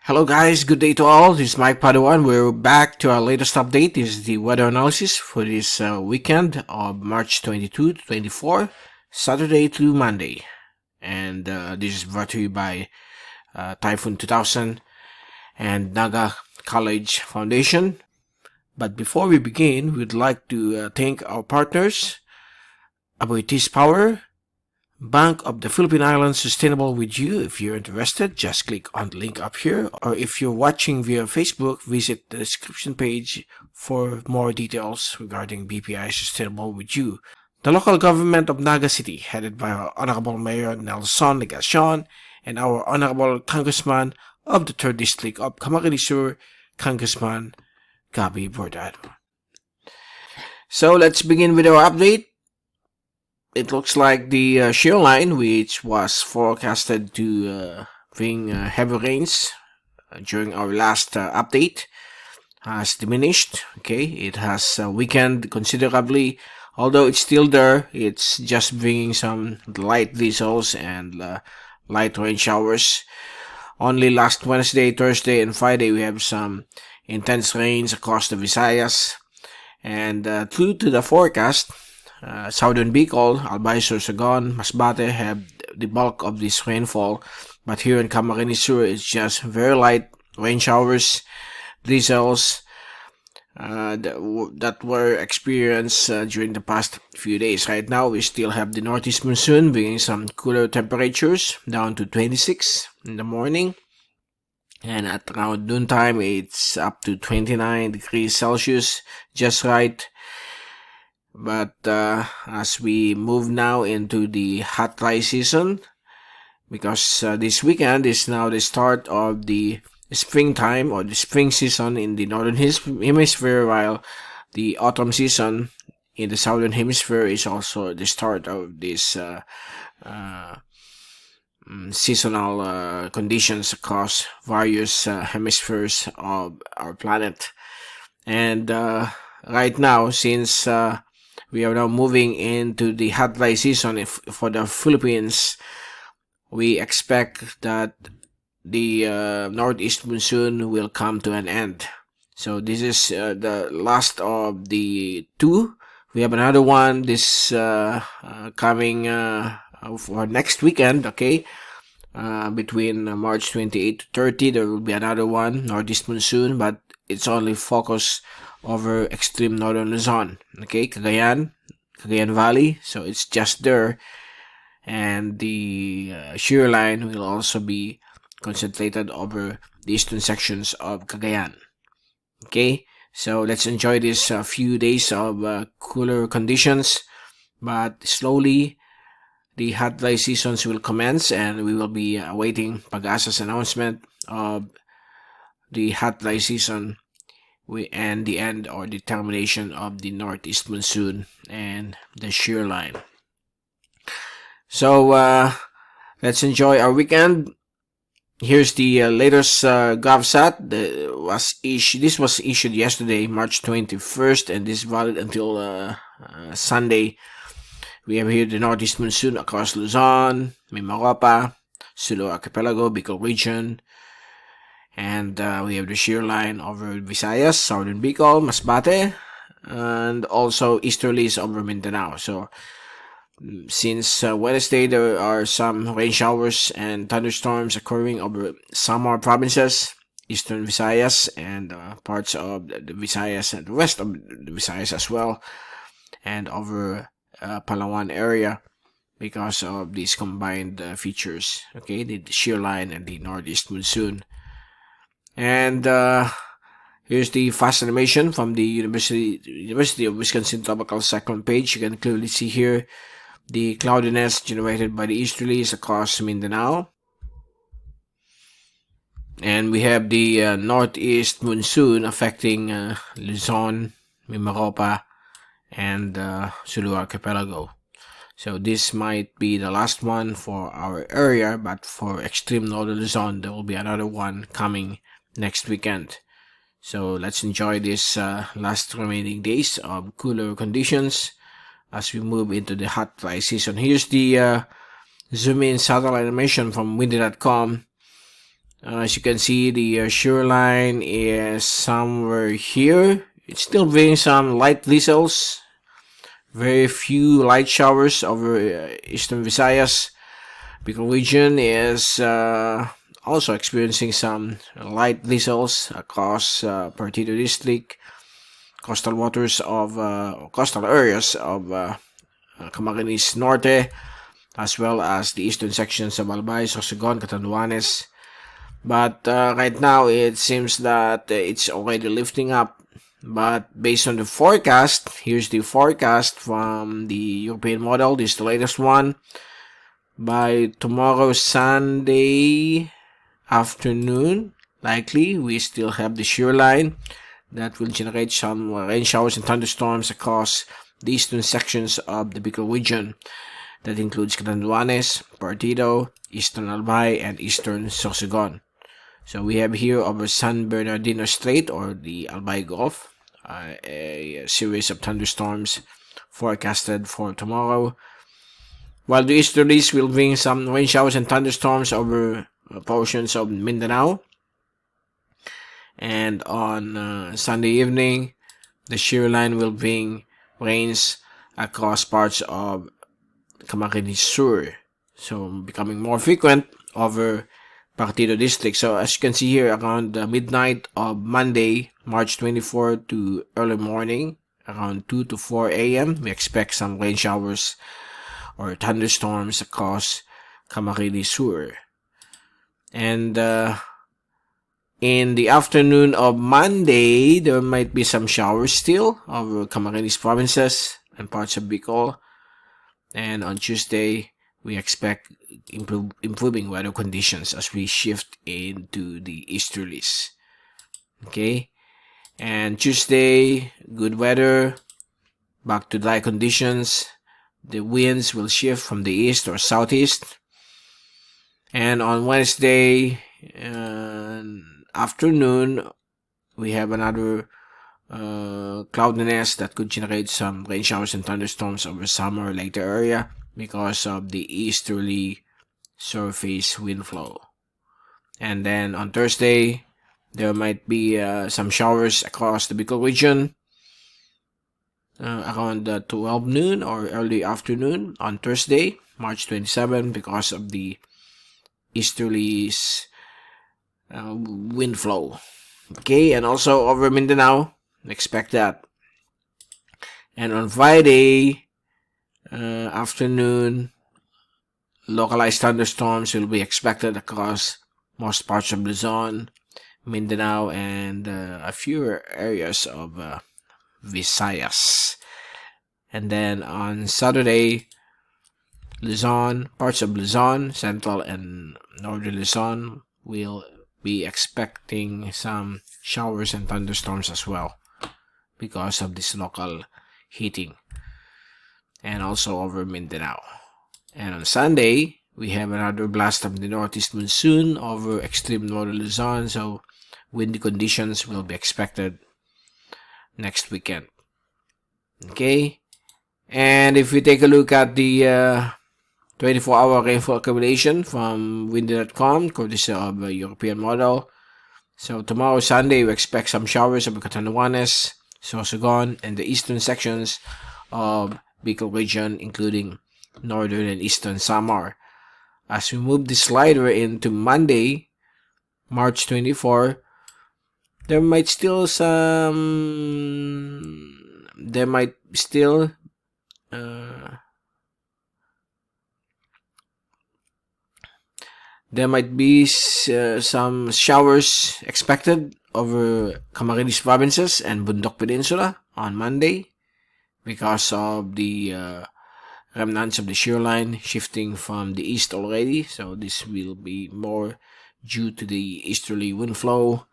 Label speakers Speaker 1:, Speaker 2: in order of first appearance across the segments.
Speaker 1: Hello guys, good day to all. This is Mike Padua and we're back to our latest update. This is the weather analysis for this weekend of March 22 to 24, Saturday to Monday. And this is brought to you by Typhoon2000 and Naga College Foundation. But before we begin, we'd like to thank our partners, Aboitiz Power, Bank of the Philippine Islands, sustainable with you. If you're interested, just click on the link up here, or if you're watching via Facebook, visit the description page for more details regarding BPI Sustainable with you. The local government of Naga City, headed by our Honorable Mayor Nelson Legacion and our Honorable Congressman of the 3rd District of Camarines Sur, Congressman Gabi Bordado. So let's begin with our update. It looks like the shear line, which was forecasted to bring heavy rains during our last update, has diminished. Okay, it has weakened considerably. Although it's still there, it's just bringing some light drizzles and light rain showers. Only last Wednesday, Thursday, and Friday we have some intense rains across the Visayas. And true to the forecast, Southern Bicol, Albay, Sorsogon, Masbate have the bulk of this rainfall, but here in Camarines Sur it's just very light rain showers, drizzles that were experienced during the past few days. Right now we still have the northeast monsoon bringing some cooler temperatures down to 26 in the morning, and at around noontime it's up to 29 degrees Celsius, just right. But as we move now into the hot dry season, because this weekend is now the start of the springtime or the spring season in the northern hemisphere, while the autumn season in the southern hemisphere is also the start of this seasonal conditions across various hemispheres of our planet. And right now, since we are now moving into the hot dry season for the Philippines, we expect that the northeast monsoon will come to an end. So this is the last of the two. We have another one this coming for next weekend, okay? Between March 28 to 30, there will be another one, northeast monsoon, but it's only focused over extreme northern Luzon, okay, Cagayan Valley, so it's just there, and the shear line will also be concentrated over the eastern sections of Cagayan. Okay, so let's enjoy this few days of cooler conditions, but slowly the hot dry seasons will commence, and we will be awaiting Pag-asa's announcement of the hot dry season and the end or the termination of the northeast monsoon and the shear line. So let's enjoy our weekend. Here's the latest GovSat. This was issued yesterday, March 21st, and this is valid until Sunday. We have here the northeast monsoon across Luzon, Mimaropa, Sulu Archipelago, Bicol region. And we have the shear line over Visayas, Southern Bicol, Masbate, and also easterlies over Mindanao. So since Wednesday, there are some rain showers and thunderstorms occurring over Samar provinces, eastern Visayas, and parts of the Visayas and the west of the Visayas as well, and over Palawan area because of these combined features, okay, the shear line and the northeast monsoon. And here's the fast animation from the University of Wisconsin Tropical Cyclone page. You can clearly see here the cloudiness generated by the easterlies across Mindanao. And we have the northeast monsoon affecting Luzon, Mimaropa, and Sulu Archipelago. So this might be the last one for our area, but for extreme northern Luzon, there will be another one coming next weekend. So let's enjoy this last remaining days of cooler conditions as we move into the hot dry season. Here's the zoom in satellite animation from windy.com As you can see, the shear line is somewhere here. It's still being some light drizzles. Very few light showers over eastern Visayas. Bicol region is also experiencing some light drizzles across Partido district, coastal waters of coastal areas of Camarines Norte, as well as the eastern sections of Albay, Sorsogon, Catanduanes. But right now it seems that it's already lifting up. But based on the forecast, here's the forecast from the European model. This is the latest one. By tomorrow, Sunday afternoon, likely, we still have the shear line that will generate some rain showers and thunderstorms across the eastern sections of the Bicol region. That includes Catanduanes, Partido, Eastern Albay, and Eastern Sorsogon. So we have here over San Bernardino Strait or the Albay Gulf, a series of thunderstorms forecasted for tomorrow. While the easterlies will bring some rain showers and thunderstorms over portions of Mindanao. And on Sunday evening, the shear line will bring rains across parts of Camarines Sur. So becoming more frequent over Partido district. So as you can see here, around midnight of Monday, March 24 to early morning, around 2 to 4 a.m., we expect some rain showers or thunderstorms across Camarines Sur. And in the afternoon of Monday, there might be some showers still over Camarines provinces and parts of Bicol. And on Tuesday, we expect improving weather conditions as we shift into the easterlies. Okay, and Tuesday, good weather, back to dry conditions. The winds will shift from the east or southeast. And on Wednesday afternoon, we have another cloudiness that could generate some rain showers and thunderstorms over summer or later area because of the easterly surface wind flow. And then on Thursday, there might be some showers across the Bicol region around 12 noon or early afternoon on Thursday, March 27, because of the easterly's wind flow. Okay, and also over Mindanao, expect that. And on Friday afternoon, localized thunderstorms will be expected across most parts of Luzon, Mindanao, and a few areas of Visayas. And then on Saturday, Luzon, parts of Luzon, central and northern Luzon will be expecting some showers and thunderstorms as well because of this local heating, and also over Mindanao. And on Sunday, we have another blast of the northeast monsoon over extreme northern Luzon, so windy conditions will be expected next weekend. Okay, and if we take a look at the 24-hour rainfall accumulation from windy.com, courtesy of a European model. So tomorrow, Sunday, we expect some showers over Catanduanes, Sorsogon, and the eastern sections of Bicol region, including northern and eastern Samar. As we move the slider into Monday, March 24, there might still be some showers expected over Camarines provinces and Bundok Peninsula on Monday because of the remnants of the shear line shifting from the east already. So this will be more due to the easterly wind flow.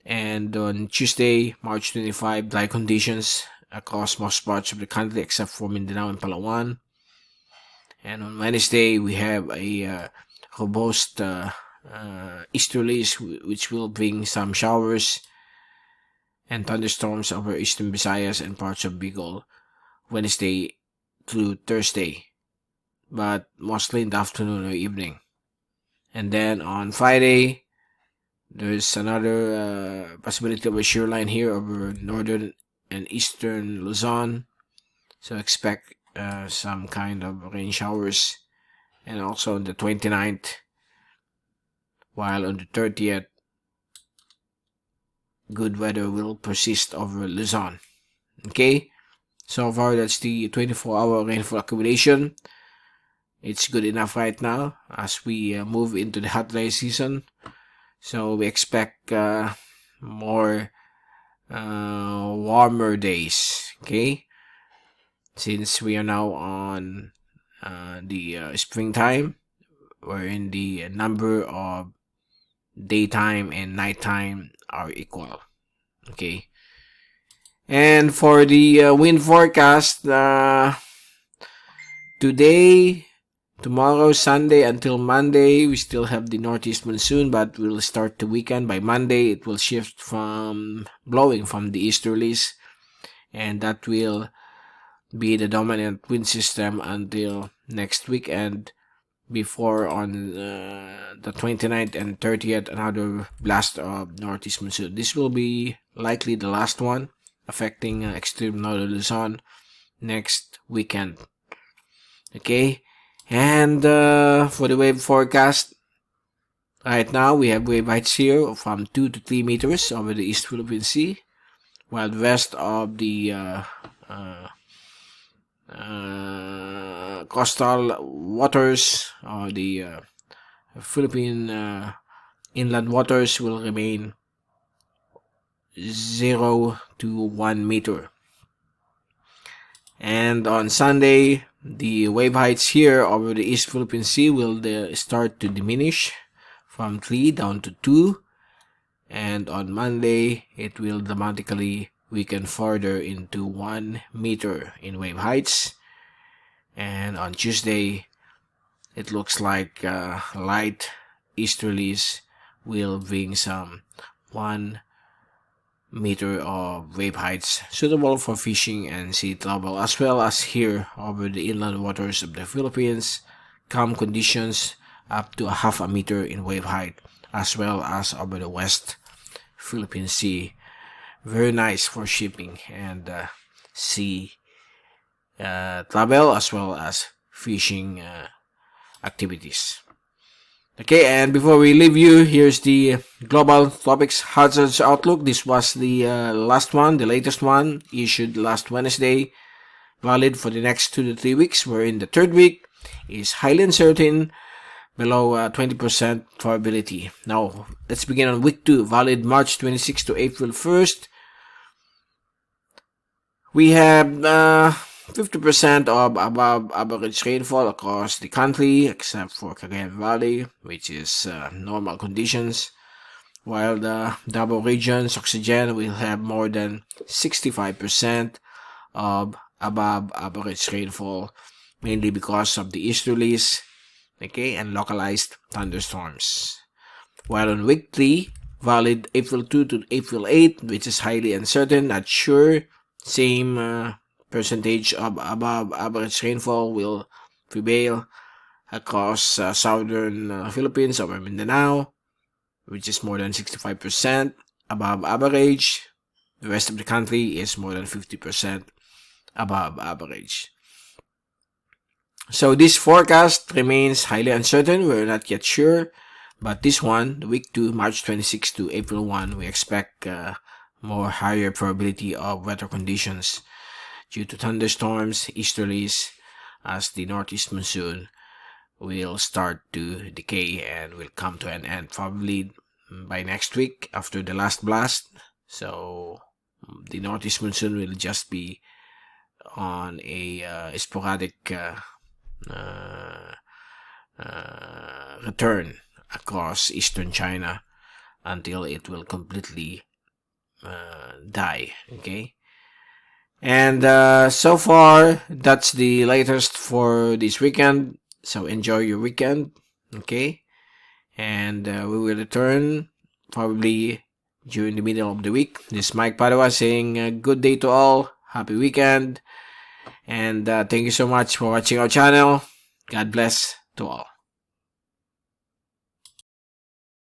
Speaker 1: And on Tuesday, March 25, dry conditions across most parts of the country except for Mindanao and Palawan. And on Wednesday, we have a robust easterlies, which will bring some showers and thunderstorms over eastern Visayas and parts of Bicol Wednesday through Thursday, but mostly in the afternoon or evening. And then on Friday, there's another possibility of a shear line here over northern and eastern Luzon. So expect some kind of rain showers. And also on the 29th, while on the 30th, good weather will persist over Luzon. Okay, so far that's the 24-hour rainfall accumulation. It's good enough right now as we move into the hot dry season. So we expect more warmer days. Okay, since we are now on the springtime, wherein the number of daytime and nighttime are equal. Okay, and for the wind forecast, today, tomorrow, Sunday until Monday, we still have the northeast monsoon, but we'll start the weekend. By Monday, it will shift from blowing from the easterlies, and that will be the dominant wind system until next weekend, before on the 29th and 30th another blast of northeast monsoon. This will be likely the last one, affecting extreme northern Luzon next weekend. Okay, and for the wave forecast, right now we have wave heights here from 2 to 3 meters over the East Philippine Sea, while the rest of the coastal waters or the Philippine inland waters will remain 0 to 1 meter. And on Sunday, the wave heights here over the East Philippine Sea will start to diminish from 3 down to 2. And on Monday, it will dramatically weaken further into 1 meter in wave heights. And on Tuesday, it looks like light easterlies will bring some 1 meter of wave heights, suitable for fishing and sea travel, as well as here over the inland waters of the Philippines, calm conditions up to 0.5 meter in wave height, as well as over the West Philippine Sea. Very nice for shipping and sea travel, as well as fishing activities. Okay, and before we leave you, here's the Global Tropics Hazards Outlook. This was the last one, the latest one, issued last Wednesday, valid for the next 2 to 3 weeks, wherein the third week is highly uncertain, below 20% probability. Now, let's begin on week 2, valid March 26 to April 1st. We have 50% of above average rainfall across the country, except for Cagayan Valley, which is normal conditions, while the Davao region's oxygen will have more than 65% of above average rainfall, mainly because of the easterlies, okay, and localized thunderstorms. While on week 3, valid April 2 to April 8, which is highly uncertain, not sure, same percentage of above average rainfall will prevail across southern Philippines over Mindanao, which is more than 65% above average. The rest of the country is more than 50% above average. So this forecast remains highly uncertain. We're not yet sure, but this one, the week 2, March 26 to April 1, we expect more higher probability of weather conditions due to thunderstorms, easterlies, as the northeast monsoon will start to decay and will come to an end probably by next week after the last blast. So the northeast monsoon will just be on a sporadic return across eastern China until it will completely die. Okay, and so far that's the latest for this weekend. So enjoy your weekend. Okay, and we will return probably during the middle of the week. This is Mike Padua saying good day to all, happy weekend, and thank you so much for watching our channel. God bless to all.